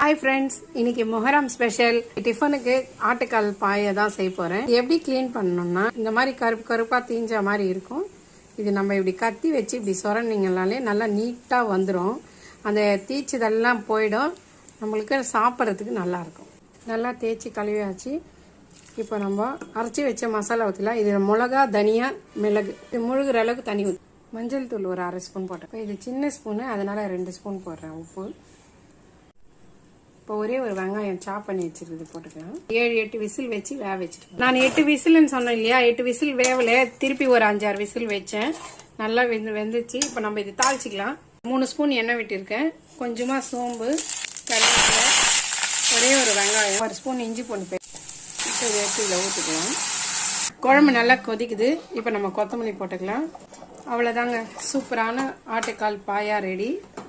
Hi friends, இன்னைக்கு Muharram special டிஃபனுக்கு ஆட்டுக்கால் பாயை தான் செய்ய போறேன். எப்படி க்ளீன் பண்ணணும்னா இந்த மாதிரி கருப்பு கருப்பா தீஞ்ச மாதிரி இருக்கும். இது நம்ம இப்படி கத்தி வச்சு இப்படி சொரண்டிங்கனாலே நல்லா நீட்டா வந்துடும். அந்த தீச்சதெல்லாம் போயிடும். நம்மளுக்கு சாப்பிட்றதுக்கு நல்லா இருக்கும். நல்லா தேய்ச்சி கழுவியாச்சு. இப்போ நம்ம அரைச்சி வச்ச மசாலா ஊற்றலாம். இது மிளகா, தனியா, மிளகு இது முழுகிற அளவுக்கு தண்ணி ஊற்றி மஞ்சள் தூள் ஒரு 1/2 ஸ்பூன் போட்டேன். இது சின்ன ஸ்பூனு, அதனால 2 ஸ்பூன் போடுறேன். உப்பு. இப்போ ஒரே ஒரு வெங்காயம் சாப் பண்ணி வச்சிருக்குது போட்டுக்கலாம். 7-8 விசில் வச்சு வேக வச்சிருக்கேன். நான் 8 விசில்னு சொன்னேன் இல்லையா, 8 விசில் வேவல, திருப்பி ஒரு 5-6 விசில் வச்சேன். நல்லா வெந்துச்சு. இப்போ நம்ம இது தாளிச்சிக்கலாம். 3 ஸ்பூன் எண்ணெய் விட்டுருக்கேன். கொஞ்சமா சோம்பு, கருவேப்பிலை, ஒரே ஒரு வெங்காயம், 1 ஸ்பூன் இஞ்சி பூண்டு பேஸ்ட். இப்போ இதை எடுத்து இதில் ஊற்றிக்கலாம். குழம்பு நல்லா கொதிக்குது. இப்போ நம்ம கொத்தமல்லி போட்டுக்கலாம். அவ்வளோதாங்க, சூப்பரான ஆட்டுக்கால் பாயா ரெடி.